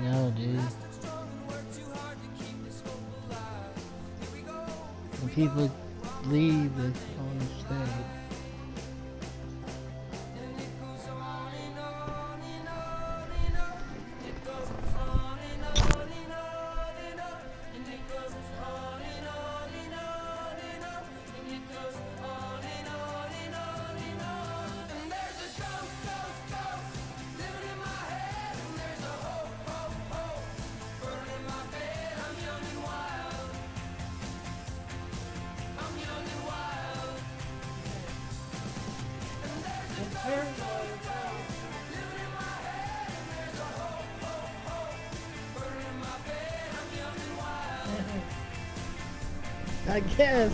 know, dude. When people leave, they want to stay. I guess.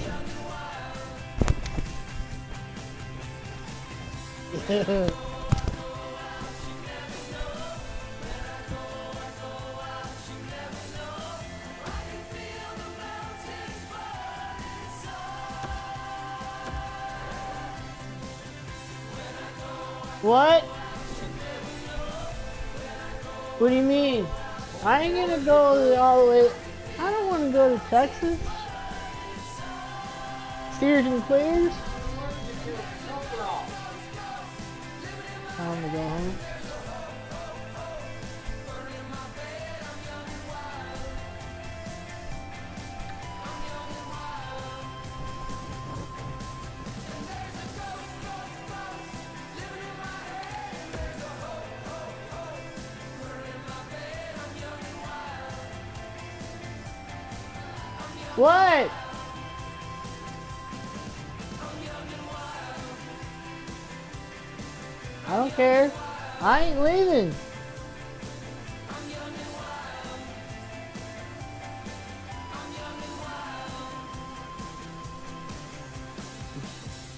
What? What do you mean? I ain't gonna go all the way. I don't want to go to Texas. Steers and clears. Time to go home. What? I don't care. I ain't leaving.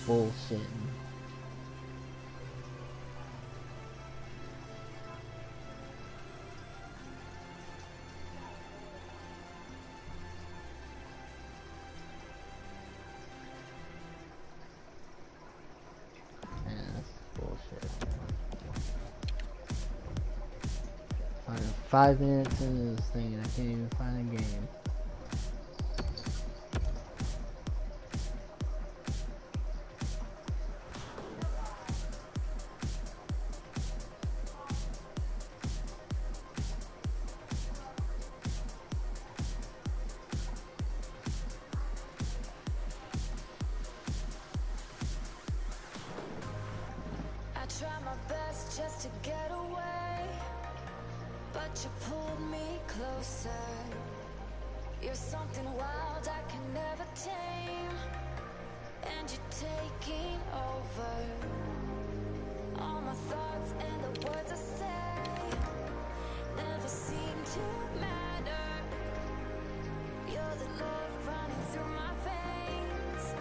Bullshit. Bullshit. 5 minutes into this thing and I can't even find a game. I tried my best just to get away, but you pulled me closer. You're something wild I can never tame, and you're taking over. All my thoughts and the words I say never seem to matter. You're the love running through my veins,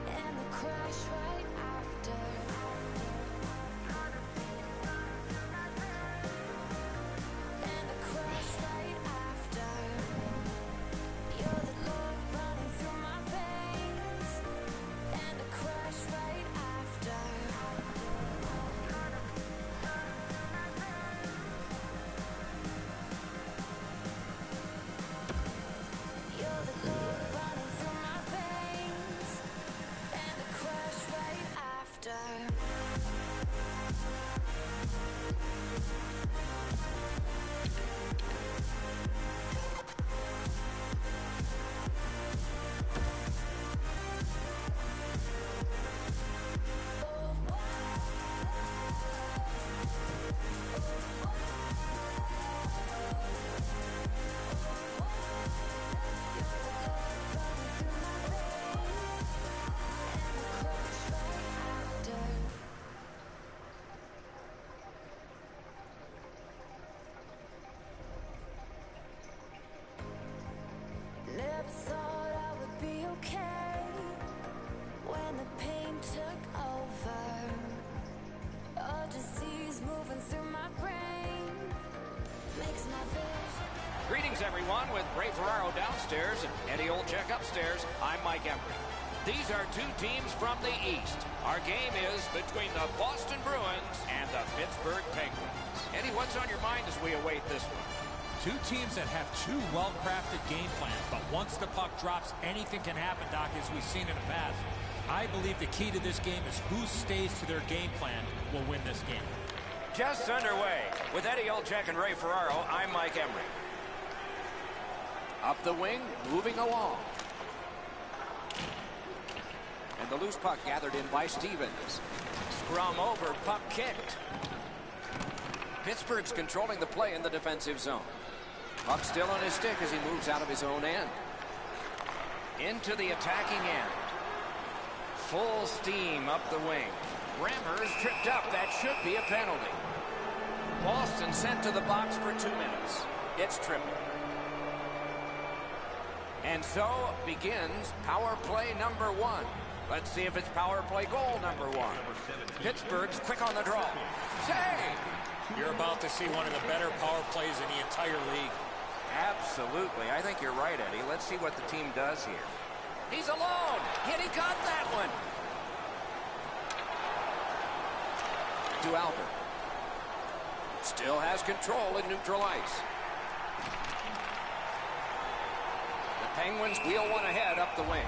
and the crash right after. Greetings, everyone, with Ray Ferraro downstairs and Eddie Olczyk upstairs. I'm Mike Embry. These are two teams from the East. Our game is between the Boston Bruins and the Pittsburgh Penguins. Eddie, what's on your mind as we await this one? Two teams that have two well-crafted game plans, but once the puck drops, anything can happen, Doc, as we've seen in the past. I believe the key to this game is who stays to their game plan will win this game. Just underway. With Eddie Olczyk and Ray Ferraro, I'm Mike Emery. Up the wing, moving along. And the loose puck gathered in by Stevens. Scrum over, puck kicked. Pittsburgh's controlling the play in the defensive zone. Puck still on his stick as he moves out of his own end. Into the attacking end. Full steam up the wing. Rammer is tripped up. That should be a penalty. Boston sent to the box for 2 minutes. It's triple. And so begins power play number 1. Let's see if it's power play goal number 1. Pittsburgh's quick on the draw. Save! You're about to see one of the better power plays in the entire league. Absolutely. I think you're right, Eddie. Let's see what the team does here. He's alone. And he got that one. To Albert. Still has control in neutral ice. The Penguins wheel one ahead up the wing.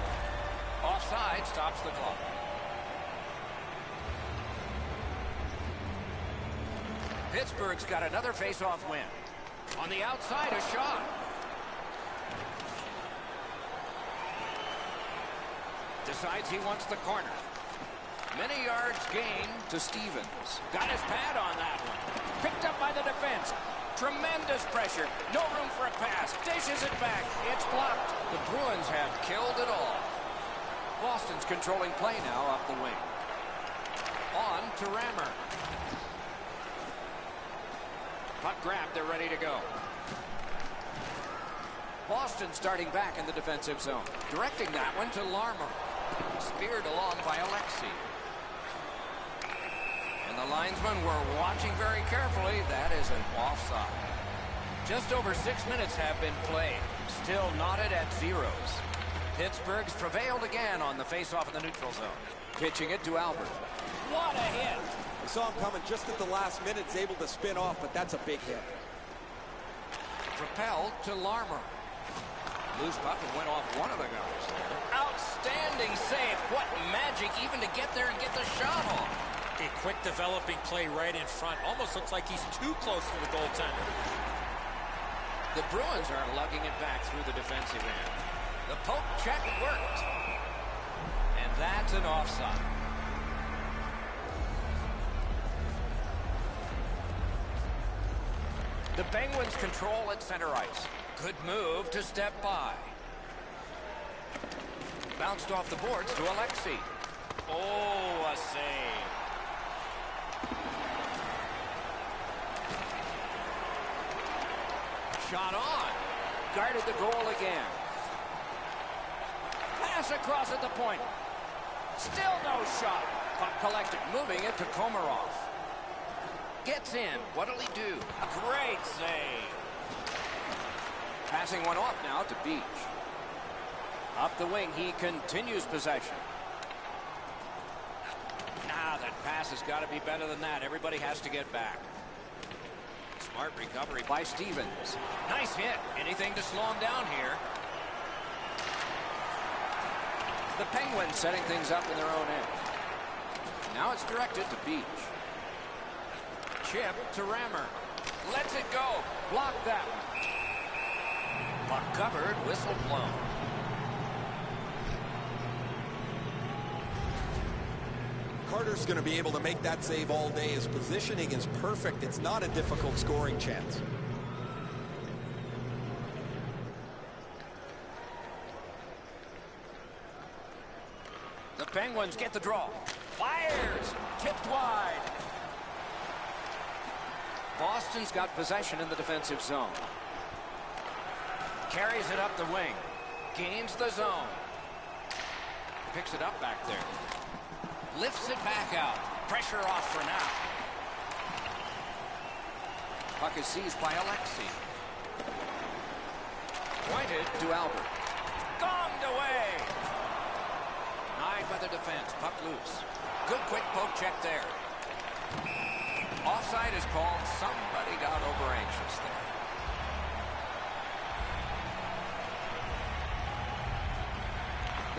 Offside stops the clock. Pittsburgh's got another face-off win. On the outside, a shot. Decides he wants the corner. Many yards gained to Stevens. Got his pad on that one. Picked up by the defense. Tremendous pressure. No room for a pass. Dishes it back. It's blocked. The Bruins have killed it all. Boston's controlling play now up the wing. On to Rammer. Puck grabbed, they're ready to go. Boston starting back in the defensive zone. Directing that one to Larmer. Speared along by Alexei. And the linesmen were watching very carefully. That is an offside. Just over 6 minutes have been played. Still knotted at zeros. Pittsburgh's prevailed again on the faceoff in the neutral zone. Pitching it to Albert. What a hit! We saw him coming just at the last minute. He's able to spin off, but that's a big hit. Propelled to Larmer. Loose puck and went off one of the guys. Outstanding save. What magic even to get there and get the shot off. A quick developing play right in front. Almost looks like he's too close to the goaltender. The Bruins are lugging it back through the defensive end. The poke check worked. And that's an offside. The Penguins control at center ice. Good move to step by. Bounced off the boards to Alexei. Oh, a save. Shot on. Guarded the goal again. Pass across at the point. Still no shot. Puck collected. Moving it to Komarov. Gets in. What'll he do? A great save. Passing one off now to Beach. Up the wing, he continues possession. That pass has got to be better than that. Everybody has to get back. Smart recovery by Stevens. Nice hit. Anything to slow him down here. The Penguins setting things up in their own end. Now it's directed to Beach. Chip to Rammer. Lets it go. Block that one. Puck covered. Whistle blown. Carter's going to be able to make that save all day. His positioning is perfect. It's not a difficult scoring chance. The Penguins get the draw. Fires. Tipped wide. Boston's got possession in the defensive zone. Carries it up the wing. Gains the zone. Picks it up back there. Lifts it back out. Pressure off for now. Puck is seized by Alexei. Pointed to Albert. Gonged away. Denied by the defense. Puck loose. Good quick poke check there. Offside is called. Somebody got over anxious there.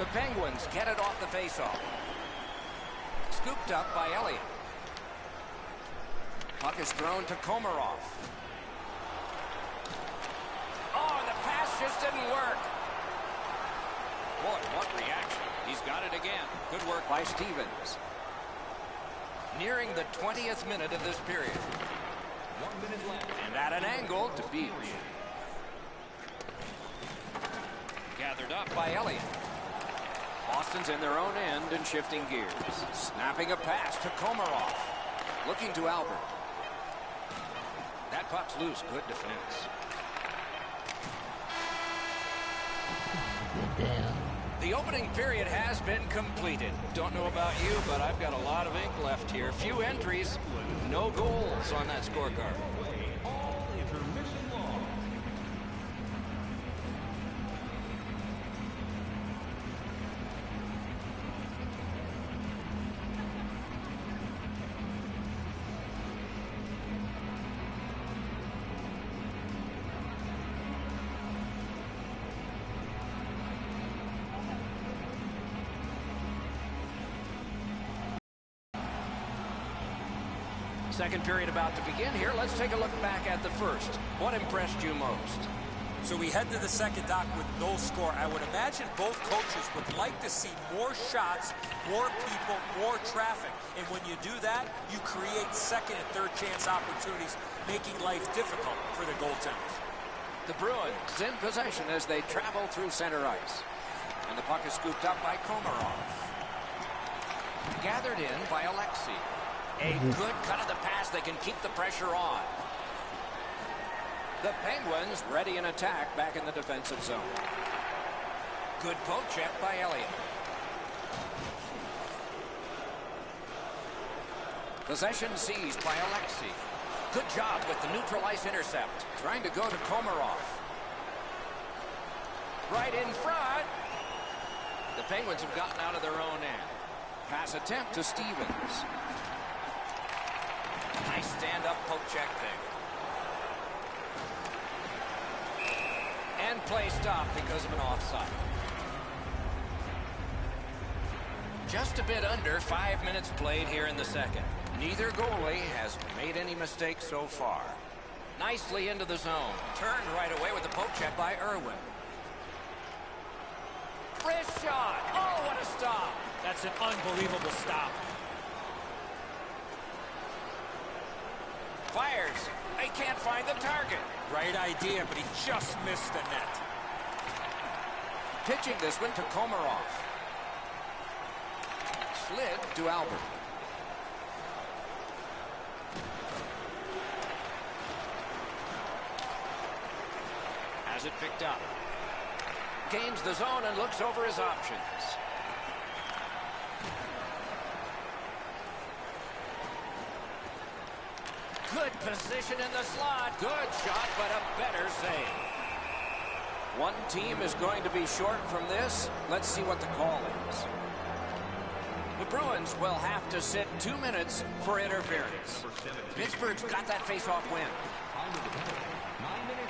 The Penguins get it off the faceoff. Scooped up by Elliott. Puck is thrown to Komarov. Oh, and the pass just didn't work. Boy, what reaction. He's got it again. Good work by Stevens. Nearing the 20th minute of this period. 1 minute left. And at an angle to Beach. Gathered up by Elliott. Boston's in their own end and shifting gears. Snapping a pass to Komarov. Looking to Albert. That puck's loose. Good defense. The opening period has been completed. Don't know about you, but I've got a lot of ink left here. Few entries, no goals on that scorecard. Second period about to begin here. Let's take a look back at the first. What impressed you most? So we head to the second, Doc, with no score. I would imagine both coaches would like to see more shots, more people, more traffic. And when you do that, you create second and third chance opportunities, making life difficult for the goaltenders. The Bruins in possession as they travel through center ice. And the puck is scooped up by Komarov. Gathered in by Alexei. A good cut of the pass. They can keep the pressure on. The Penguins ready in attack back in the defensive zone. Good poke check by Elliott. Possession seized by Alexei. Good job with the neutral ice intercept. Trying to go to Komarov. Right in front. The Penguins have gotten out of their own end. Pass attempt to Stevens. Nice stand-up poke check there. And play stopped because of an offside. Just a bit under 5 minutes played here in the second. Neither goalie has made any mistakes so far. Nicely into the zone. Turned right away with the poke check by Irwin. Wrist shot. Oh, what a stop. That's an unbelievable stop. Fires. They can't find the target. Right idea, but he just missed the net. Pitching this one to Komarov. Slid to Albert. Has it picked up. Gains the zone and looks over his options. Good position in the slot. Good shot, but a better save. One team is going to be short from this. Let's see what the call is. The Bruins will have to sit 2 minutes for interference. Pittsburgh's got that face-off win.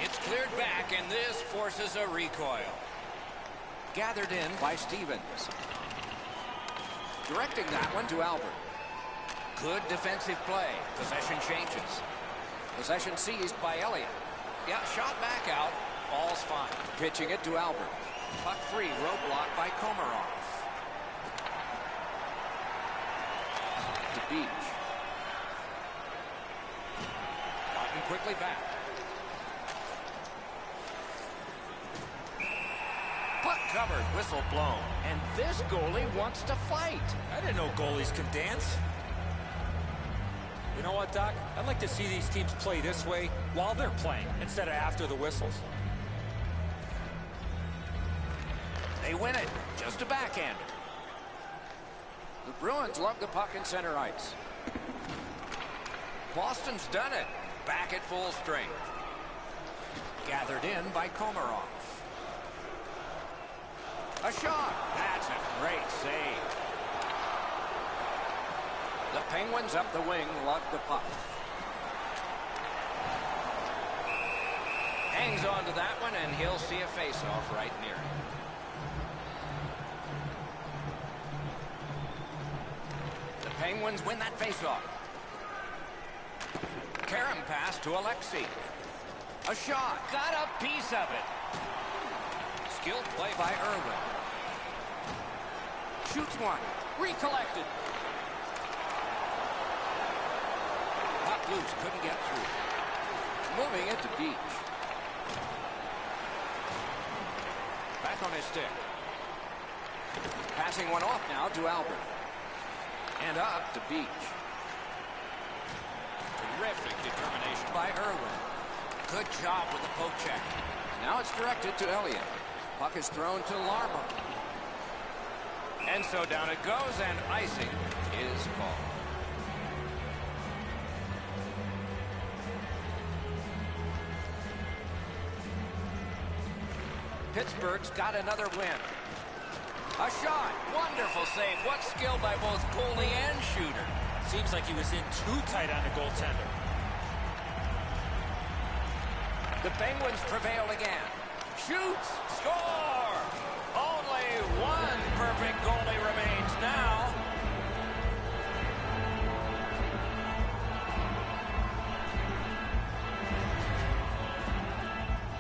It's cleared back, and this forces a recoil. Gathered in by Stevens. Directing that one to Albert. Good defensive play. Possession changes. Possession seized by Elliott. Yeah, shot back out. Ball's fine. Pitching it to Albert. Puck free. Roadblock by Komarov. To Beach. Gotten quickly back. Puck covered. Whistle blown. And this goalie wants to fight. I didn't know goalies can dance. You know what, Doc? I'd like to see these teams play this way while they're playing instead of after the whistles. They win it. Just a backhander. The Bruins love the puck in center ice. Boston's done it. Back at full strength. Gathered in by Komarov. A shot. That's a great save. The Penguins up the wing lug the puck. Hangs on to that one, and he'll see a face-off right near him. Penguins win that faceoff. Karam pass to Alexei. A shot. Got a piece of it. Skilled play by Irwin. Shoots one. Recollected. Puck loose. Couldn't get through. Moving it to Beach. Back on his stick. Passing one off now to Albert. And up to Beach. Terrific determination by Irwin. Good job with the poke check. Now it's directed to Elliott. Puck is thrown to Larmer. And so down it goes, and icing is called. Pittsburgh's got another win. A shot. Wonderful save. What skill by both goalie and shooter. Seems like he was in too tight on the goaltender. The Penguins prevail again. Shoots. Score. Only one perfect goalie remains now.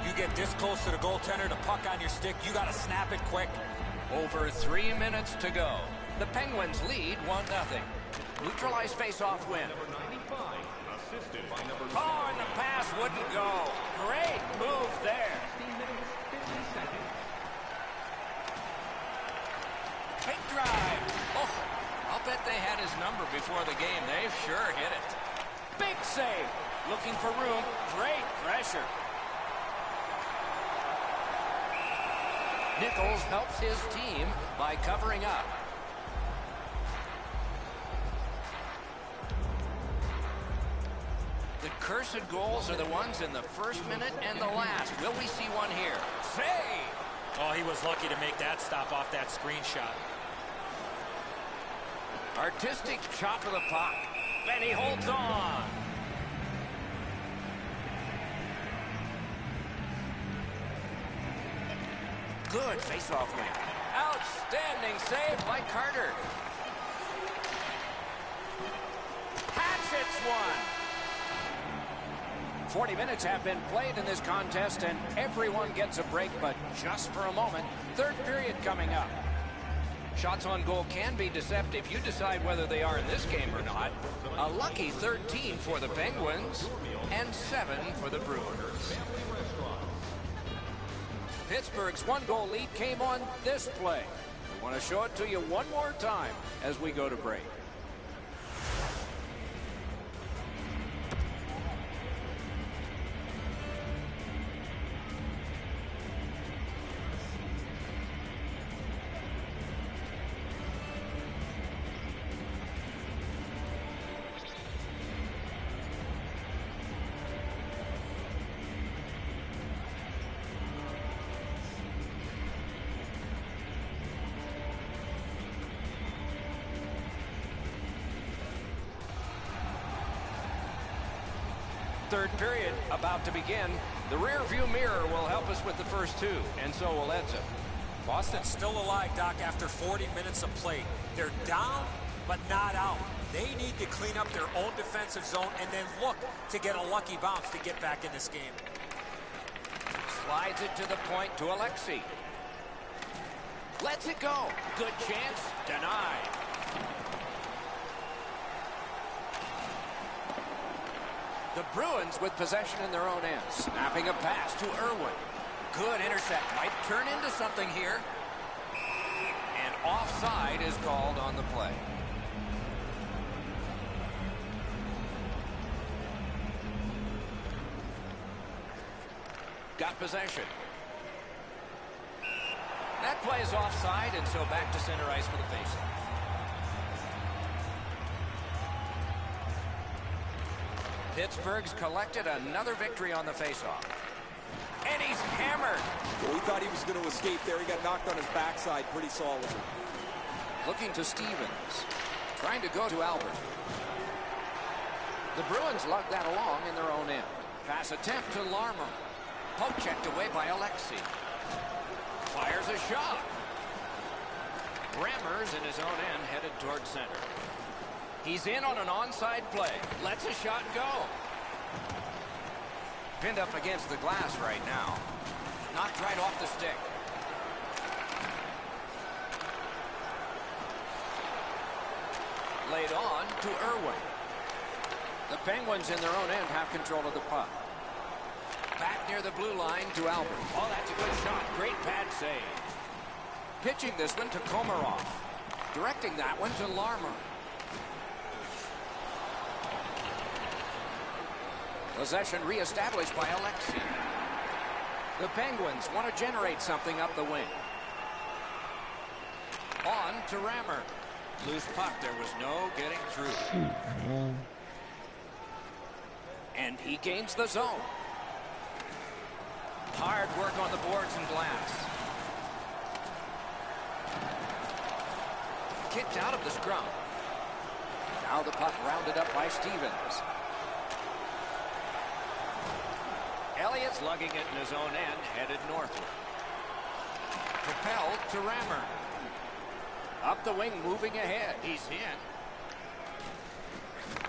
You get this close to the goaltender, the puck on your stick, you got to snap it quick. Over 3 minutes to go. The Penguins lead 1-0. Neutralized face-off win. Oh, and the pass wouldn't go. Great move there. Big drive. Oh, I'll bet they had his number before the game. They've sure hit it. Big save. Looking for room. Great pressure. Nichols helps his team by covering up. The cursed goals are the ones in the first minute and the last. Will we see one here? Save! Oh, he was lucky to make that stop off that screenshot. Artistic chop of the puck. And he holds on. Good face-off win. Outstanding save by Carter. Hatchets one. 40 minutes have been played in this contest, and everyone gets a break, but just for a moment. Third period coming up. Shots on goal can be deceptive. You decide whether they are in this game or not. A lucky 13 for the Penguins and 7 for the Bruins. Pittsburgh's one-goal lead came on this play. We want to show it to you one more time as we go to break. Third period about to begin. The rear view mirror will help us with the first two, and so will Edson. Boston's still alive, Doc, after 40 minutes of play. They're down, but not out. They need to clean up their own defensive zone and then look to get a lucky bounce to get back in this game. Slides it to the point to Alexei. Lets it go. Good chance. Denied. The Bruins with possession in their own end. Snapping a pass to Irwin. Good intercept. Might turn into something here. And offside is called on the play. Got possession. That play is offside, and so back to center ice for the faceoff. Pittsburgh's collected another victory on the faceoff. And he's hammered. Well, we thought he was going to escape there. He got knocked on his backside pretty solidly. Looking to Stevens. Trying to go to Albert. The Bruins lug that along in their own end. Pass attempt to Larmer. Poke checked away by Alexei. Fires a shot. Rammers in his own end headed toward center. He's in on an onside play. Lets a shot go. Pinned up against the glass right now. Knocked right off the stick. Laid on to Irwin. The Penguins in their own end have control of the puck. Back near the blue line to Albert. Oh, that's a good shot. Great pad save. Pitching this one to Komarov. Directing that one to Larmer. Possession reestablished by Alexei. The Penguins want to generate something up the wing. On to Rammer. Loose puck. There was no getting through. And he gains the zone. Hard work on the boards and glass. Kicked out of the scrum. Now the puck rounded up by Stevens. Elliott's lugging it in his own end, headed northward. Propelled to Rammer. Up the wing, moving ahead. He's in.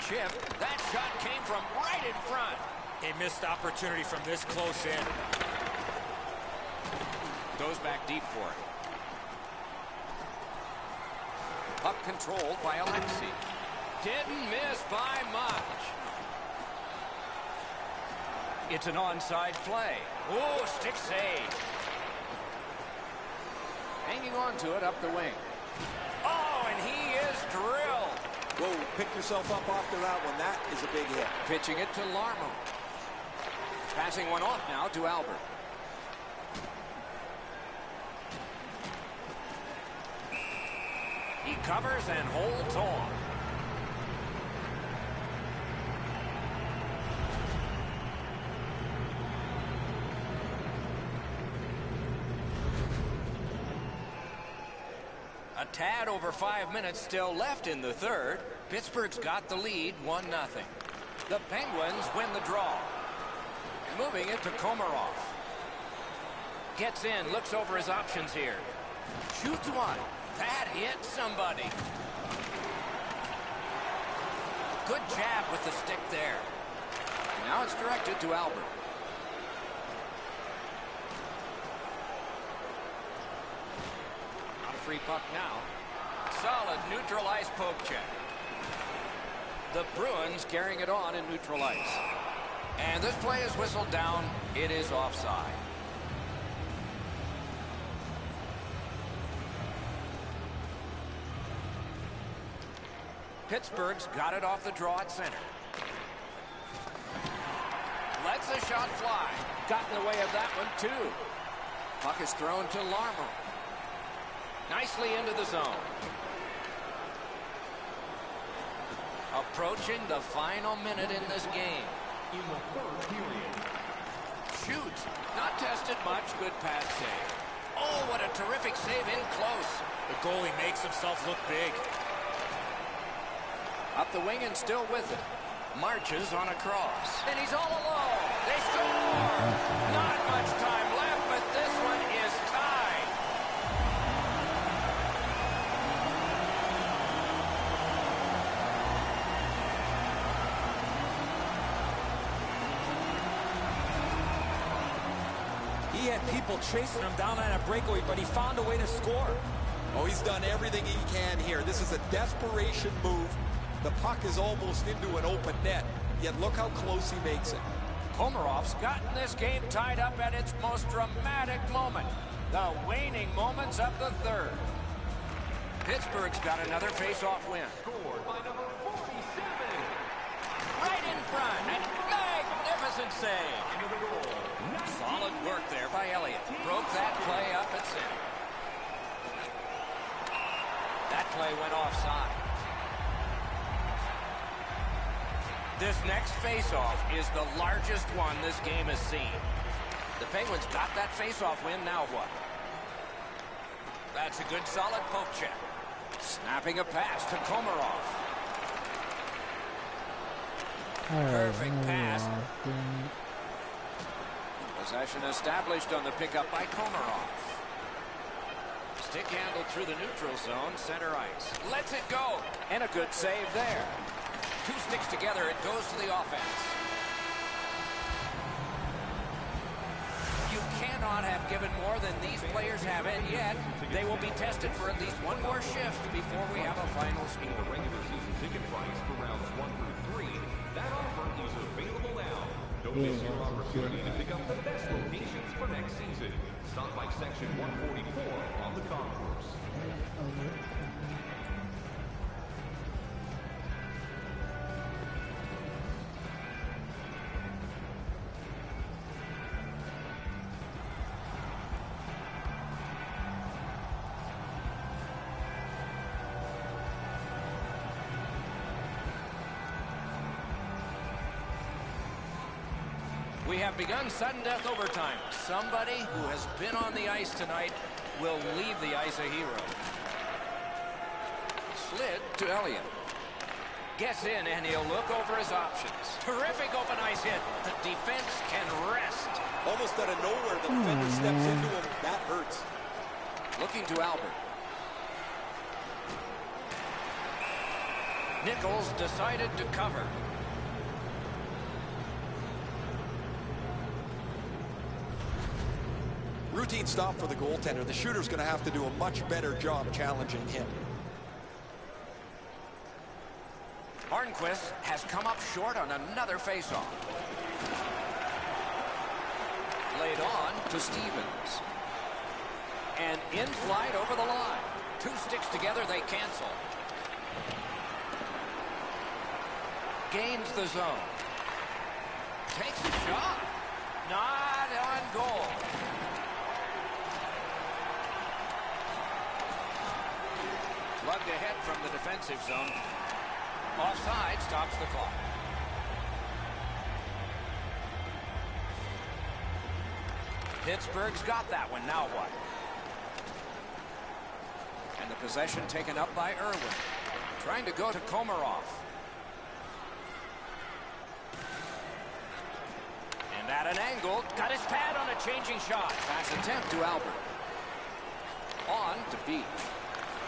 Chip. That shot came from right in front. A missed opportunity from this close in. Goes back deep for it. Puck controlled by Alexei. Didn't miss by much. It's an onside play. Oh, stick save. Hanging on to it up the wing. Oh, and he is drilled. Whoa, pick yourself up after that one. That is a big hit. Pitching it to Larmo. Passing one off now to Albert. He covers and holds on. A tad over 5 minutes still left in the third. Pittsburgh's got the lead, 1-0. The Penguins win the draw. Moving it to Komarov. Gets in, looks over his options here. Shoots one. That hit somebody. Good jab with the stick there. Now it's directed to Albert. On a free puck now. Solid neutral ice poke check. The Bruins carrying it on in neutral ice. And this play is whistled down. It is offside. Pittsburgh's got it off the draw at center. Lets the shot fly. Got in the way of that one, too. Puck is thrown to Larmer. Nicely into the zone. Approaching the final minute in this game. In the third period. Shoots. Not tested much. Good pass save. Oh, what a terrific save in close. The goalie makes himself look big. Up the wing and still with it. Marches on a cross. And he's all alone. They score! Not much time left, but this one is tied. He had people chasing him down on a breakaway, but he found a way to score. Oh, he's done everything he can here. This is a desperation move. The puck is almost into an open net, yet look how close he makes it. Komarov's gotten this game tied up at its most dramatic moment. The waning moments of the third. Pittsburgh's got another face-off win. Scored by number 47. Right in front. And magnificent save. Solid work there by Elliott. Broke that play up at center. That play went offside. This next face-off is the largest one this game has seen. The Penguins got that face-off win, now what? That's a good solid poke check. Snapping a pass to Komarov. Perfect pass. Possession established on the pickup by Komarov. Stick handled through the neutral zone, center ice. Lets it go, and a good save there. Two sticks together, it goes to the offense. You cannot have given more than these players have, and yet they will be tested for at least one more shift before we have a final score. The regular season ticket price for rounds 1 through 3. That offer is available now. Don't miss your opportunity to pick up the best locations for next season. Stop by section 144 on the concourse. We have begun sudden death overtime. Somebody who has been on the ice tonight will leave the ice a hero. Slid to Elliott. Gets in and he'll look over his options. Terrific open ice hit. The defense can rest. Almost out of nowhere, the defender steps into him. That hurts. Looking to Albert. Nichols decided to cover. Routine stop for the goaltender. The shooter's going to have to do a much better job challenging him. Hornquist has come up short on another faceoff. Laid on to Stevens. And in flight over the line. Two sticks together, they cancel. Gains the zone. Takes a shot. Not on goal. Lugged ahead from the defensive zone. Offside stops the clock. Pittsburgh's got that one. Now what? And the possession taken up by Irwin. Trying to go to Komarov. And at an angle, got his pad on a changing shot. Pass attempt to Albert. On to Beach.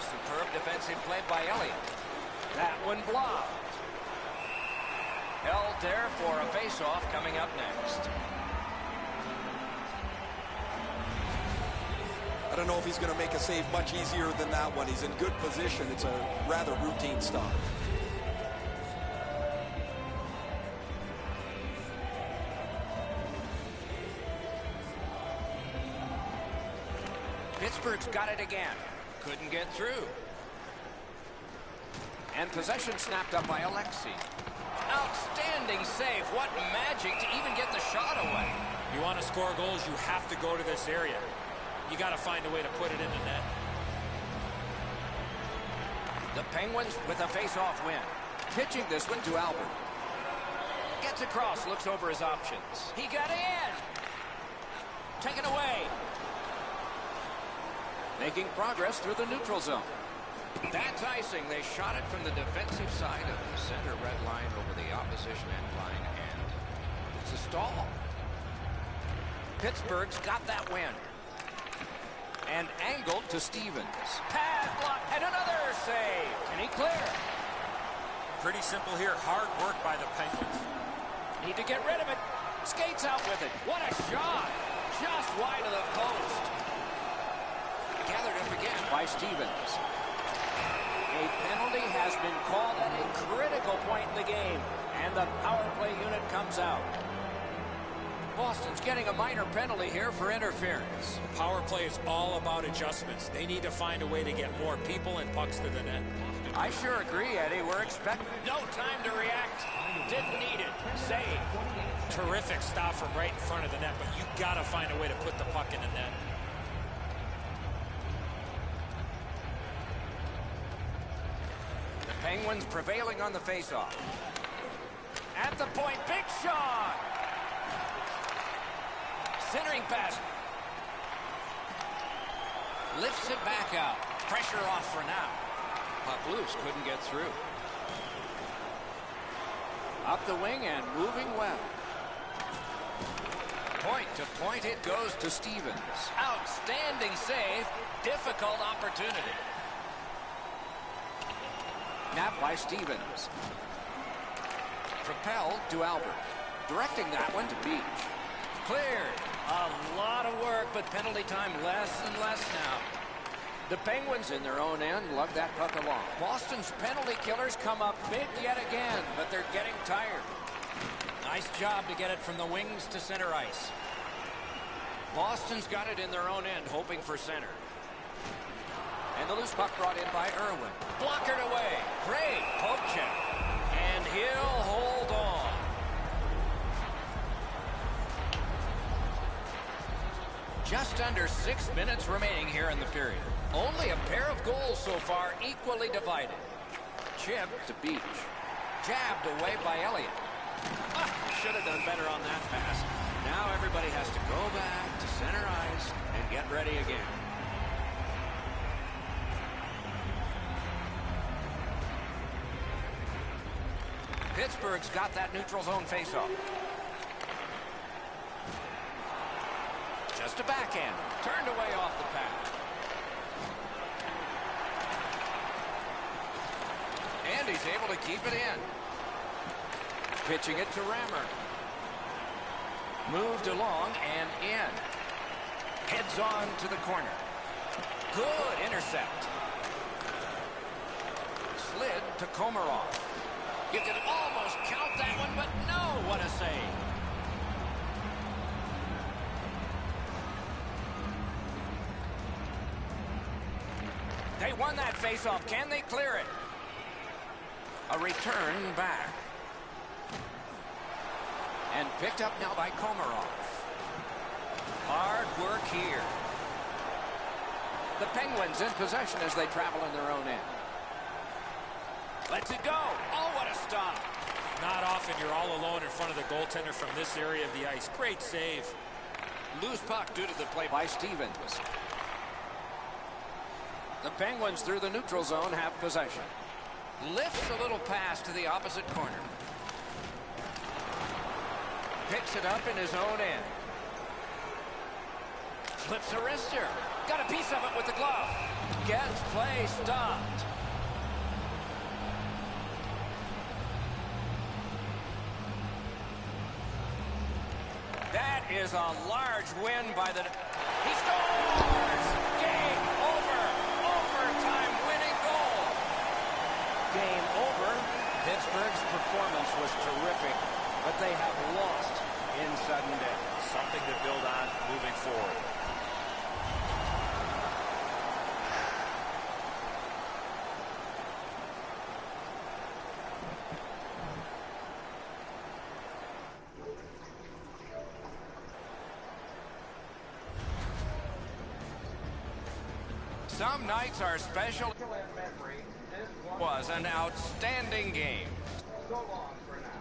Superb defensive play by Elliott. That one blocked. Held there for a face-off coming up next. I don't know if he's going to make a save much easier than that one. He's in good position. It's a rather routine stop. Pittsburgh's got it again. Couldn't get through. And possession snapped up by Alexei. Outstanding save. What magic to even get the shot away. You want to score goals, you have to go to this area. You got to find a way to put it in the net. The Penguins with a face-off win. Pitching this one to Albert. Gets across, looks over his options. He got in. Taken away. Making progress through the neutral zone. That's icing. They shot it from the defensive side of the center red line over the opposition end line, and it's a stall. Pittsburgh's got that win. And angled to Stevens. Pad block, and another save. Can he clear? Pretty simple here. Hard work by the Penguins. Need to get rid of it. Skates out with it. What a shot. Just wide of the post. Gathered up again by Stevens. A penalty has been called at a critical point in the game, and the power play unit comes out. Boston's getting a minor penalty here for interference. Power play is all about adjustments. They need to find a way to get more people and pucks to the net. I sure agree, Eddie. We're expecting no time to react. Didn't need it. Save. Terrific stop from right in front of the net, but you got to find a way to put the puck in the net. Penguins prevailing on the faceoff. At the point, big shot! Centering pass. Lifts it back out. Pressure off for now. Puck loose, couldn't get through. Up the wing and moving well. point. To point it goes to Stevens. Outstanding save. Difficult opportunity. Napped by Stevens. Propelled to Albert. Directing that one to Beach. Cleared. A lot of work, but penalty time less and less now. The Penguins in their own end lug that puck along. Boston's penalty killers come up big yet again, but they're getting tired. Nice job to get it from the wings to center ice. Boston's got it in their own end, hoping for center. And the loose puck brought in by Irwin. Blockered away. Great poke check. And he'll hold on. Just under 6 minutes remaining here in the period. Only a pair of goals so far, equally divided. Chip to Beach. Jabbed away by Elliott. Should have done better on that pass. Now everybody has to go back to center ice and get ready again. Pittsburgh's got that neutral zone faceoff. Just a backhand. Turned away off the pad. And he's able to keep it in. Pitching it to Rammer. Moved along and in. Heads on to the corner. Good intercept. Slid to Komarov. You could almost count that one, but no, what a save. They won that faceoff. Can they clear it? A return back. And picked up now by Komarov. Hard work here. The Penguins in possession as they travel in their own end. Lets it go. Oh, what a stop. Not often you're all alone in front of the goaltender from this area of the ice. Great save. Loose puck due to the play by Stevens. The Penguins through the neutral zone have possession. Lifts a little pass to the opposite corner. Picks it up in his own end. Flips a wrister. Got a piece of it with the glove. Gets play stopped. That is a large win by the... He scores! Game over! Overtime winning goal! Game over. Pittsburgh's performance was terrific, but they have lost in sudden death. Something to build on moving forward. Some nights are special. Was an outstanding game. So long for now.